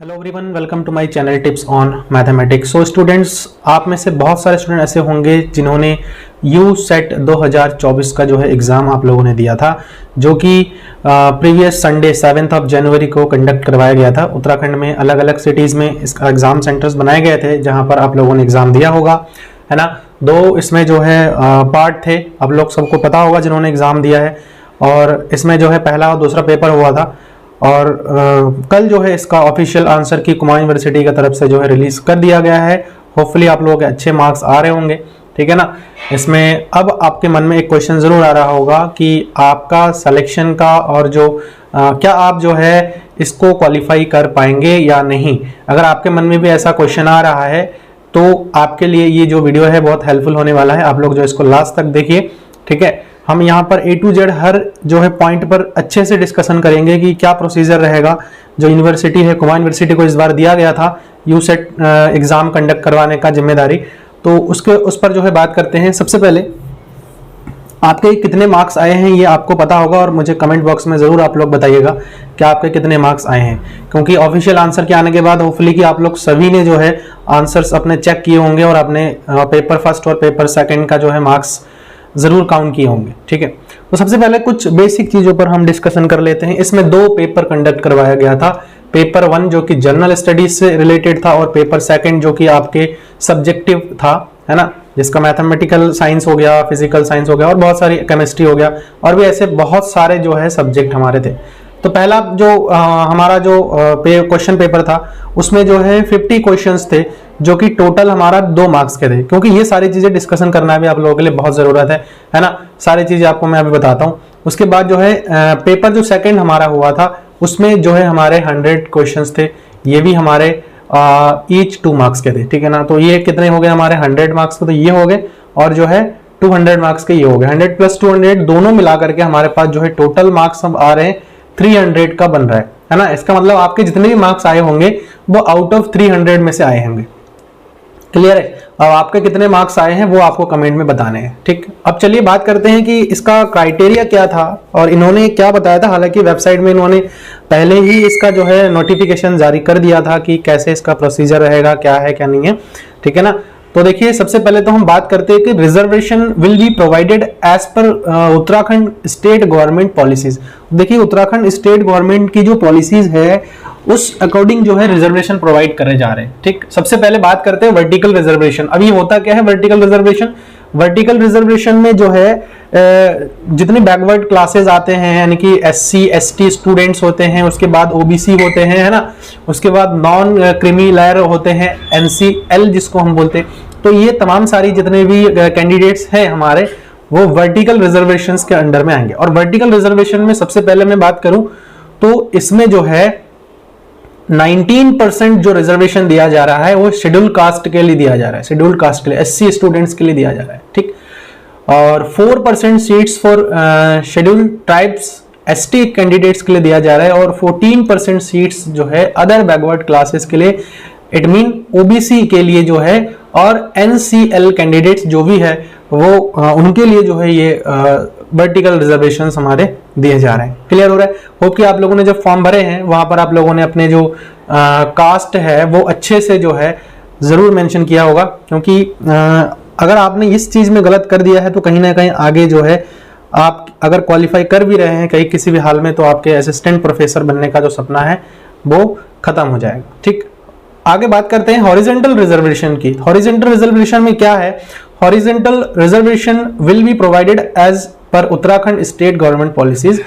Hello everyone, welcome to my channel tips on mathematics. So students, आप में से बहुत सारे स्टूडेंट ऐसे होंगे जिन्होंने यू सेट 2024 का जो है एग्ज़ाम आप लोगों ने दिया था, जो कि प्रीवियस संडे 7 जनवरी को कंडक्ट करवाया गया था। उत्तराखंड में अलग अलग सिटीज़ में इसका एग्ज़ाम सेंटर्स बनाए गए थे जहां पर आप लोगों ने एग्ज़ाम दिया होगा, है ना। दो इसमें जो है पार्ट थे, आप लोग सबको पता होगा जिन्होंने एग्ज़ाम दिया है। और इसमें जो है पहला और दूसरा पेपर हुआ था और कल जो है इसका ऑफिशियल आंसर की कुमाऊं यूनिवर्सिटी की तरफ से जो है रिलीज कर दिया गया है। होपफुली आप लोगों के अच्छे मार्क्स आ रहे होंगे, ठीक है ना। इसमें अब आपके मन में एक क्वेश्चन जरूर आ रहा होगा कि आपका सिलेक्शन का और जो क्या आप जो है इसको क्वालिफाई कर पाएंगे या नहीं। अगर आपके मन में भी ऐसा क्वेश्चन आ रहा है तो आपके लिए ये जो वीडियो है बहुत हेल्पफुल होने वाला है। आप लोग जो इसको लास्ट तक देखिए, ठीक है। हम यहाँ पर A to Z हर जो है पॉइंट पर अच्छे से डिस्कशन करेंगे कि क्या प्रोसीजर रहेगा। जो यूनिवर्सिटी है, कुमाऊं यूनिवर्सिटी को इस बार दिया गया था यू सेट एग्जाम कंडक्ट करवाने का जिम्मेदारी, तो उस पर जो है बात करते हैं। सबसे पहले आपके कितने मार्क्स आए हैं ये आपको पता होगा और मुझे कमेंट बॉक्स में ज़रूर आप लोग बताइएगा कि आपके कितने मार्क्स आए हैं, क्योंकि ऑफिशियल आंसर के आने के बाद होपफुली कि आप लोग सभी ने जो है आंसर्स अपने चेक किए होंगे और अपने पेपर फर्स्ट और पेपर सेकेंड का जो है मार्क्स जरूर काउंट किए होंगे, ठीक है। तो सबसे पहले कुछ बेसिक चीजों पर हम डिस्कशन कर लेते हैं। इसमें दो पेपर कंडक्ट करवाया गया था। पेपर 1 जो कि जनरल स्टडीज से रिलेटेड था और पेपर 2 जो कि आपके सब्जेक्टिव था, है ना, जिसका मैथमेटिकल साइंस हो गया, फिजिकल साइंस हो गया और बहुत सारी केमिस्ट्री हो गया और भी ऐसे बहुत सारे जो है सब्जेक्ट हमारे थे। तो पहला जो हमारा जो क्वेश्चन पेपर था उसमें जो है 50 क्वेश्चंस थे, जो कि टोटल हमारा 2 मार्क्स के थे। क्योंकि ये सारी चीजें डिस्कशन करना भी आप लोगों के लिए बहुत जरूरत है ना। सारी चीजें आपको मैं अभी बताता हूँ। उसके बाद जो है पेपर जो सेकंड हमारा हुआ था उसमें जो है हमारे 100 क्वेश्चंस थे। ये भी हमारे ईच 2 मार्क्स के थे, ठीक है ना। तो ये कितने हो गए हमारे 100 मार्क्स के, तो ये हो गए और जो है 200 मार्क्स के ये हो गए। 100 प्लस 200 दोनों मिला करके हमारे पास जो है टोटल मार्क्स अब आ रहे हैं 300 का बन रहा है ना। इसका मतलब आपके जितने भी मार्क्स आए होंगे वो आउट ऑफ 300 में से आए होंगे। क्लियर है। अब आपके कितने मार्क्स आए हैं वो आपको कमेंट में बताने हैं, ठीक। अब चलिए बात करते हैं कि इसका क्राइटेरिया क्या था और इन्होंने क्या बताया था। हालांकि वेबसाइट में इन्होंने पहले ही इसका जो है नोटिफिकेशन जारी कर दिया था कि कैसे इसका प्रोसीजर रहेगा, क्या है क्या नहीं है, ठीक है ना। तो देखिए, सबसे पहले तो हम बात करते हैं कि reservation will be provided as per Uttarakhand state government policies. देखिए, उत्तराखंड स्टेट गवर्नमेंट की जो पॉलिसीज है उस अकॉर्डिंग जो है रिजर्वेशन प्रोवाइड करे जा रहे हैं, ठीक। सबसे पहले बात करते हैं वर्टिकल रिजर्वेशन। अभी होता क्या है वर्टिकल रिजर्वेशन? वर्टिकल रिजर्वेशन में जो है जितने बैकवर्ड क्लासेस आते हैं, यानी कि SC ST स्टूडेंट्स होते हैं, उसके बाद OBC होते हैं, है ना, उसके बाद नॉन क्रीमी लेयर होते हैं, NCL जिसको हम बोलते हैं। तो ये तमाम सारी जितने भी कैंडिडेट्स हैं हमारे, वो वर्टिकल रिजर्वेशंस के अंडर में आएंगे। और वर्टिकल रिजर्वेशन में सबसे पहले मैं बात करूं तो इसमें जो है 19% जो रिजर्वेशन दिया जा रहा है वो शेड्यूल कास्ट के लिए दिया जा रहा है, शेड्यूल कास्ट के लिए, SC स्टूडेंट्स के लिए दिया जा रहा है, ठीक। और 4% seats for schedule tribes ST candidates के लिए दिया जा रहा है और 14% सीट्स जो है अदर बैकवर्ड क्लासेस के लिए, इट मीन OBC के लिए जो है, और NCL कैंडिडेट्स जो भी है वो उनके लिए जो है ये वर्टिकल रिजर्वेशंस हमारे दिए जा रहे हैं। क्लियर हो रहा है। होप कि आप लोगों ने जब फॉर्म भरे हैं वहां पर आप लोगों ने अपने जो कास्ट है वो अच्छे से जो है जरूर मेंशन किया होगा, क्योंकि अगर आपने इस चीज में गलत कर दिया है तो कहीं ना कहीं आगे जो है आप अगर क्वालिफाई कर भी रहे हैं कहीं किसी भी हाल में, तो आपके असिस्टेंट प्रोफेसर बनने का जो सपना है वो खत्म हो जाएगा, ठीक। आगे बात करते हैं हॉरिजॉन्टल रिजर्वेशन की। हॉरिजॉन्टल रिजर्वेशन में क्या है? Horizontal reservation will be provided as per Uttarakhand state government policies,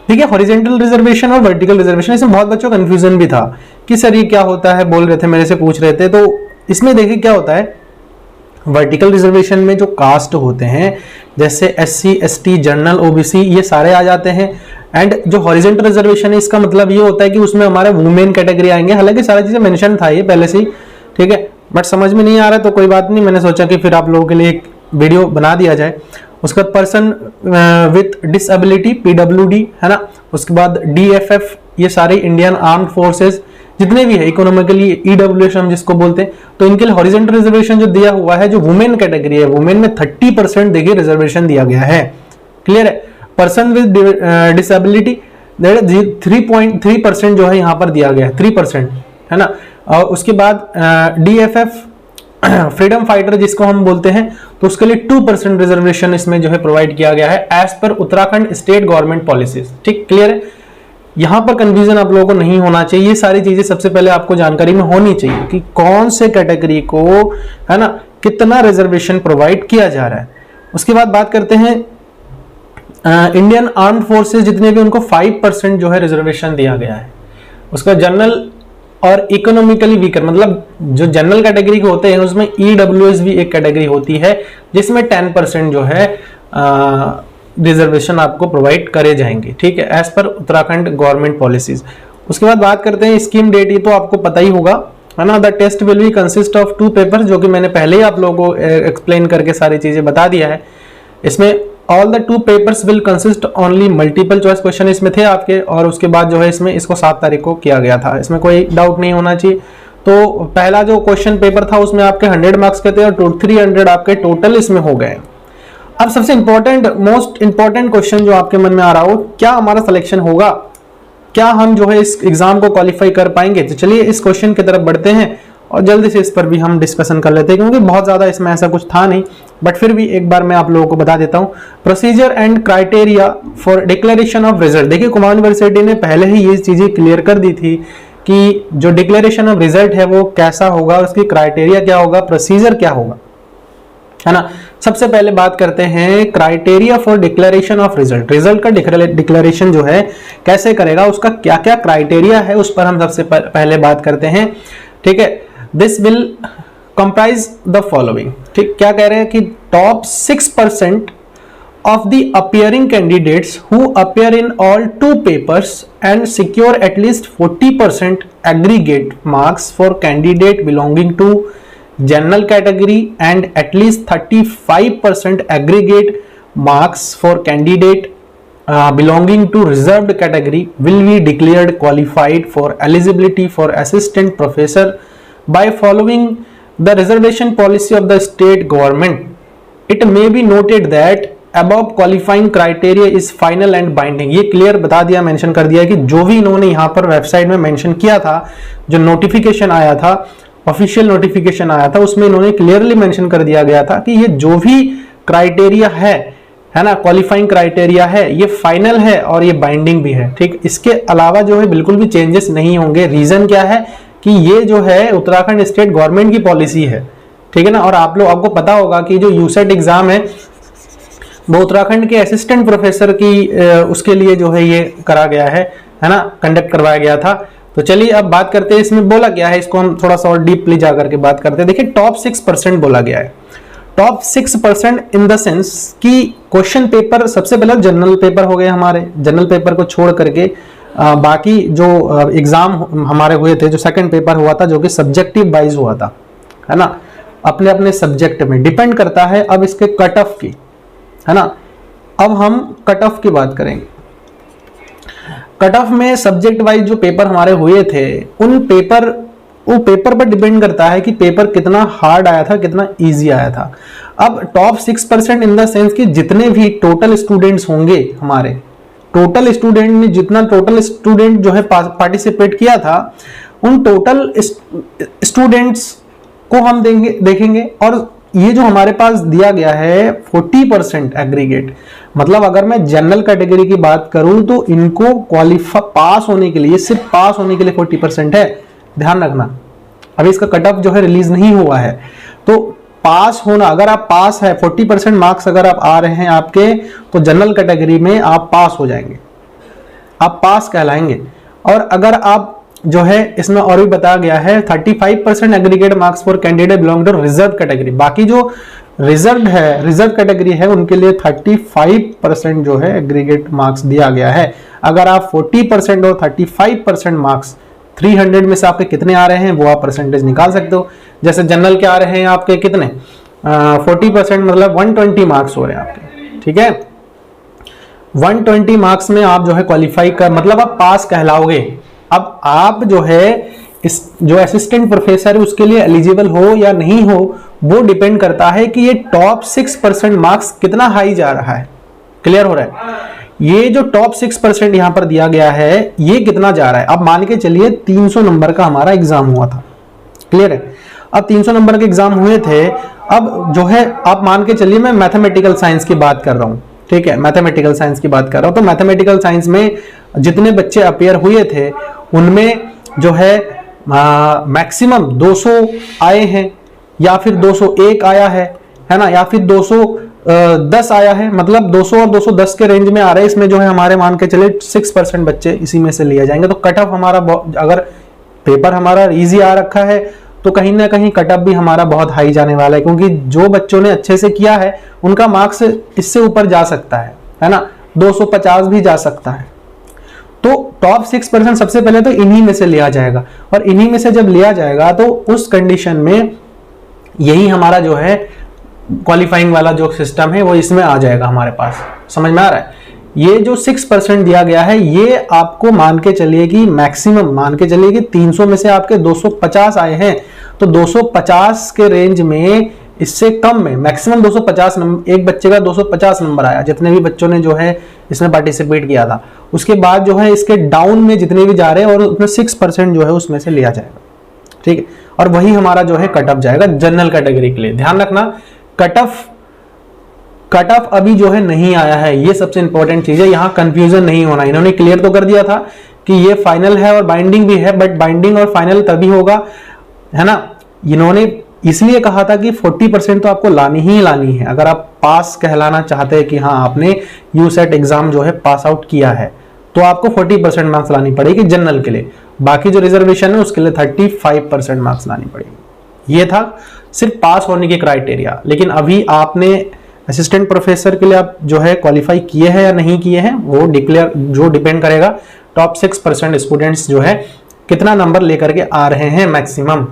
ठीक है। हॉरिजॉन्टल रिजर्वेशन और वर्टिकल रिजर्वेशन, इसमें बहुत बच्चों को कंफ्यूजन भी था कि सर ये क्या होता है, बोल रहे थे, मेरे से पूछ रहे थे। तो इसमें देखिए क्या होता है, वर्टिकल रिजर्वेशन में जो कास्ट होते हैं जैसे SC ST जनरल OBC ये सारे आ जाते हैं। एंड जो हॉरिजॉन्टल रिजर्वेशन है इसका मतलब ये होता है कि उसमें हमारे वुमेन कैटेगरी आएंगे। हालांकि सारी चीजें मेंशन था ये पहले से ही, ठीक है, बट समझ में नहीं आ रहा है तो कोई बात नहीं, मैंने सोचा कि फिर आप लोगों के लिए एक वीडियो बना दिया जाए। उसके बाद पर्सन विथ डिसेबिलिटी PWD, है ना, उसके बाद DFF, ये सारे इंडियन आर्म्ड फोर्सेस जितने भी है, इकोनॉमिकली EWS हम जिसको बोलते हैं, तो इनके लिए हॉरिजॉन्टल रिजर्वेशन जो दिया हुआ है, जो वुमेन कैटेगरी है, वुमेन में 30% देखिए रिजर्वेशन दिया गया है। क्लियर है। पर्सन विद डिसेबिलिटी 3.3% जो है यहाँ पर दिया गया है, 3%, है ना। और उसके बाद DFF फ्रीडम फाइटर जिसको हम बोलते हैं, तो उसके लिए 2% रिजर्वेशन इसमें जो है प्रोवाइड किया गया है as per Uttarakhand state government policies. ठीक, क्लियर है। यहां पर कंफ्यूजन आप लोगों को नहीं होना चाहिए, ये सारी चीजें सबसे पहले आपको जानकारी में होनी चाहिए कि कौन से कैटेगरी को, है ना, कितना रिजर्वेशन प्रोवाइड किया जा रहा है। उसके बाद बात करते हैं इंडियन आर्म्ड फोर्सेस जितने भी, उनको 5% जो है रिजर्वेशन दिया गया है। उसका जनरल और इकोनॉमिकली वीकर, मतलब जो जनरल कैटेगरी के होते हैं उसमें EWS भी एक कैटेगरी होती है जिसमें 10% जो है रिजर्वेशन आपको प्रोवाइड करे जाएंगे। ठीक है, as per Uttarakhand government policies. उसके बाद बात करते हैं स्कीम डेट, ये तो आपको पता ही होगा, है ना। The test will be consist of 2 paper, जो कि मैंने पहले ही आप लोगों को एक्सप्लेन करके सारी चीजें बता दिया है। इसमें all the 2 papers will consist only multiple choice question इसमें थे आपके, और उसके बाद जो है इसमें इसको 7 तारीख को किया गया था, इसमें कोई डाउट नहीं होना चाहिए। तो पहला जो क्वेश्चन पेपर था उसमें आपके 100 मार्क्स के थे और 300 आपके टोटल इसमें हो गए। अब सबसे इंपॉर्टेंट, मोस्ट इंपॉर्टेंट क्वेश्चन जो आपके मन में आ रहा हो, क्या हमारा सिलेक्शन होगा, क्या हम जो है इस एग्जाम को क्वालिफाई कर पाएंगे। तो चलिए इस क्वेश्चन की तरफ बढ़ते हैं और जल्दी से इस पर भी हम डिस्कशन कर लेते हैं, क्योंकि बहुत ज्यादा इसमें ऐसा कुछ था नहीं, बट फिर भी एक बार मैं आप लोगों को बता देता हूं। Procedure and criteria for declaration of result. देखिए कुमाऊं यूनिवर्सिटी ने पहले ही ये चीजें क्लियर कर दी थी कि जो डिक्लेरेशन ऑफ रिजल्ट है वो कैसा होगा, उसकी क्राइटेरिया क्या होगा, प्रोसीजर क्या होगा, है ना। सबसे पहले बात करते हैं criteria for declaration of result. Result का डिक्लेरेशन जो है कैसे करेगा, उसका क्या क्या क्राइटेरिया है, उस पर हम सबसे पहले बात करते हैं। ठीक है, this will comprise the following. ठीक, क्या कह रहे हैं कि top 6% of the appearing candidates who appear in all 2 papers and secure at least 40% aggregate marks for candidate belonging to general category and at least 35% aggregate marks for candidate belonging to reserved category will be declared qualified for eligibility for assistant professor by following the reservation policy of the state government. It may be noted that above qualifying criteria is final and binding। ये clear बता दिया, mention कर दिया कि जो भी इन्होंने यहाँ पर वेबसाइट में मेंशन किया था, जो नोटिफिकेशन आया था, ऑफिशियल नोटिफिकेशन आया था, उसमें इन्होंने क्लियरली मेंशन कर दिया गया था कि ये जो भी क्राइटेरिया है ना, क्वालिफाइंग क्राइटेरिया है, ये फाइनल है और ये बाइंडिंग भी है। ठीक, इसके अलावा जो है बिल्कुल भी चेंजेस नहीं होंगे। रीजन क्या है कि ये जो है उत्तराखंड स्टेट गवर्नमेंट की पॉलिसी है। ठीक है ना। और आपको पता होगा कि जो यूसेट एग्जाम है वो उत्तराखंड के असिस्टेंट प्रोफेसर की उसके लिए जो है ये करा गया है ना, कंडक्ट करवाया गया था। तो चलिए अब बात करते हैं इसमें बोला गया है, इसको हम थोड़ा सा और डीपली जाकर के बात करते हैं। देखिए टॉप 6% बोला गया है। टॉप 6% इन द सेंस कि क्वेश्चन पेपर, सबसे पहले जनरल पेपर हो गए हमारे, जनरल पेपर को छोड़ करके बाकी जो एग्जाम हमारे हुए थे, जो सेकंड पेपर हुआ था जो कि सब्जेक्टिव वाइज हुआ था, है ना, अपने अपने सब्जेक्ट में डिपेंड करता है अब इसके कट ऑफ की, है ना। अब हम कट ऑफ की बात करेंगे। कट ऑफ में सब्जेक्ट वाइज जो पेपर हमारे हुए थे, वो पेपर पर डिपेंड करता है कि पेपर कितना हार्ड आया था, कितना इजी आया था। अब टॉप 6% इन द सेंस कि जितने भी टोटल स्टूडेंट्स होंगे हमारे, टोटल स्टूडेंट में जितना टोटल स्टूडेंट जो है पार्टिसिपेट किया था, उन टोटल स्टूडेंट्स को हम देखेंगे। और ये जो हमारे पास दिया गया है 40% एग्रीगेट, मतलब अगर मैं जनरल कैटेगरी की बात करूं तो इनको क्वालिफाई पास होने के लिए, सिर्फ पास होने के लिए 40% है। ध्यान रखना, अभी इसका कट ऑफ जो है रिलीज नहीं हुआ है। तो पास होना, अगर आप पास है 40% मार्क्स अगर आप आ रहे हैं आपके, तो जनरल कैटेगरी में आप पास हो जाएंगे, आप पास कहलाएंगे। और अगर आप जो है इसमें और भी बताया गया है 35% aggregate marks for candidate belong to reserve category, बाकी जो रिजर्व है, रिजर्व कैटेगरी है, उनके लिए 35% जो है एग्रीगेट मार्क्स दिया गया है। अगर आप 40% और 35% मार्क्स 300 में से आपके कितने आ रहे हैं वो आप परसेंटेज निकाल सकते हो। जैसे जनरल के आ रहे हैं आपके कितने 40%, मतलब 120 मार्क्स हो रहे हैं आपके। ठीक है, 120 मार्क्स में आप जो है क्वालिफाई कर, मतलब आप पास कहलाओगे। अब आप जो है इस जो असिस्टेंट प्रोफेसर है उसके लिए एलिजिबल हो या नहीं हो, वो डिपेंड करता है कि ये टॉप 6% मार्क्स कितना हाई जा रहा है। क्लियर हो रहा है? ये जो टॉप 6% यहां पर दिया गया है, ये कितना जा रहा है? अब मान के चलिए 300 नंबर का हमारा एग्जाम हुआ था, क्लियर है? अब 300 नंबर के एग्जाम हुए थे, अब जो है आप मान के चलिए मैं मैथमेटिकल साइंस की बात कर रहा हूं, ठीक है, मैथमेटिकल साइंस की बात कर रहा हूं। तो मैथमेटिकल साइंस में जितने बच्चे अपियर हुए थे उनमें जो है मैक्सिमम 200 आए हैं, या फिर 201 आया है ना, या फिर 210 आया है, मतलब 200 और 210 के रेंज में आ रहे हैं। इसमें जो है हमारे मान के चले 6% बच्चे इसी में से लिए जाएंगे। तो कट ऑफ हमारा, अगर पेपर हमारा इजी आ रखा है तो कहीं ना कहीं कट ऑफ भी हमारा बहुत हाई जाने वाला है, क्योंकि जो बच्चों ने अच्छे से किया है उनका मार्क्स इससे ऊपर जा सकता है ना, 250 भी जा सकता है। तो टॉप 6% सबसे पहले तो इन्हीं में से लिया जाएगा, और इन्हीं में से जब लिया जाएगा तो उस कंडीशन में यही हमारा जो है क्वालिफाइंग वाला जो सिस्टम है वो इसमें आ जाएगा हमारे पास। समझ में आ रहा है? ये जो 6% दिया गया है, ये आपको मान के चलिए कि मैक्सिमम मान के चलिए कि 300 में से आपके 250 आए हैं, तो 250 के रेंज में, इससे कम में मैक्सिमम 250 नंबर, एक बच्चे का 250 नंबर आया, जितने भी बच्चों ने जो है इसमें पार्टिसिपेट किया था। उसके बाद जो है इसके डाउन में जितने भी जा रहे हैं, और उसमें 6% जो है उसमें से लिया जाएगा, ठीक है, और वही हमारा जो है कट ऑफ जाएगा जनरल कैटेगरी के लिए। ध्यान रखना, कट ऑफ अभी जो है नहीं आया है, ये सबसे इंपॉर्टेंट चीज है, यहां कंफ्यूजन नहीं होना। इन्होंने क्लियर तो कर दिया था कि ये फाइनल है और बाइंडिंग भी है, बट बाइंडिंग और फाइनल तभी होगा, है ना। इन्होंने इसलिए कहा था कि 40% तो आपको लानी ही लानी है, अगर आप पास कहलाना चाहते हैं कि हाँ आपने यूसेट एग्जाम जो है पास आउट किया है, तो आपको 40% मार्क्स लानी पड़ेगी जनरल के लिए। बाकी जो रिजर्वेशन है उसके लिए 35% मार्क्स लानी पड़ेगी। ये था सिर्फ पास होने के क्राइटेरिया। लेकिन अभी आपने असिस्टेंट प्रोफेसर के लिए आप जो है क्वालिफाई किए हैं या नहीं किए हैं, वो डिपेंड करेगा टॉप 6% स्टूडेंट्स जो है कितना नंबर लेकर के आ रहे हैं मैक्सिमम,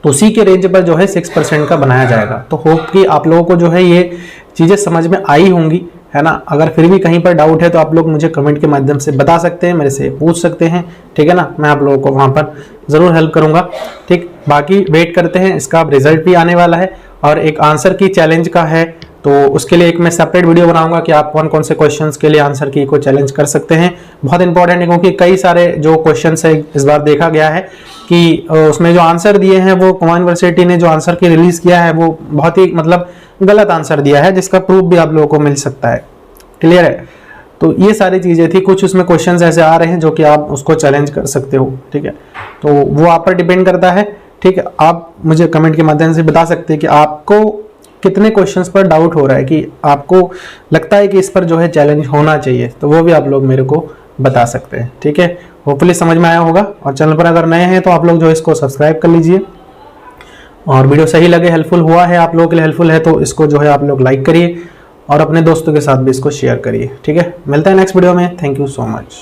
तो उसी के रेंज पर जो है 6% का बनाया जाएगा। तो होप कि आप लोगों को जो है ये चीजें समझ में आई होंगी, है ना। अगर फिर भी कहीं पर डाउट है तो आप लोग मुझे कमेंट के माध्यम से बता सकते हैं, मेरे से पूछ सकते हैं, ठीक है ना। मैं आप लोगों को वहां पर जरूर हेल्प करूंगा, ठीक। बाकी वेट करते हैं, इसका रिजल्ट भी आने वाला है, और एक आंसर की चैलेंज का है, तो उसके लिए एक मैं सेपरेट वीडियो बनाऊंगा कि आप कौन कौन से क्वेश्चंस के लिए आंसर की को चैलेंज कर सकते हैं। बहुत इंपॉर्टेंट है, क्योंकि कई सारे जो क्वेश्चंस है इस बार देखा गया है कि उसमें जो आंसर दिए हैं, वो कुमाऊं यूनिवर्सिटी ने जो आंसर की रिलीज किया है वो बहुत ही मतलब गलत आंसर दिया है, जिसका प्रूफ भी आप लोगों को मिल सकता है, क्लियर है। तो ये सारी चीजें थी, कुछ उसमें क्वेश्चंस ऐसे आ रहे हैं जो कि आप उसको चैलेंज कर सकते हो, ठीक है। तो वो आप पर डिपेंड करता है, ठीक है। आप मुझे कमेंट के माध्यम से बता सकते हैं कि आपको कितने क्वेश्चंस पर डाउट हो रहा है, कि आपको लगता है कि इस पर जो है चैलेंज होना चाहिए, तो वो भी आप लोग मेरे को बता सकते हैं, ठीक है। होपफुली समझ में आया होगा, और चैनल पर अगर नए हैं तो आप लोग जो है इसको सब्सक्राइब कर लीजिए, और वीडियो सही लगे, हेल्पफुल हुआ है, आप लोगों के लिए हेल्पफुल है, तो इसको जो है आप लोग लाइक करिए और अपने दोस्तों के साथ भी इसको शेयर करिए, ठीक है। मिलता है नेक्स्ट वीडियो में। Thank you so much.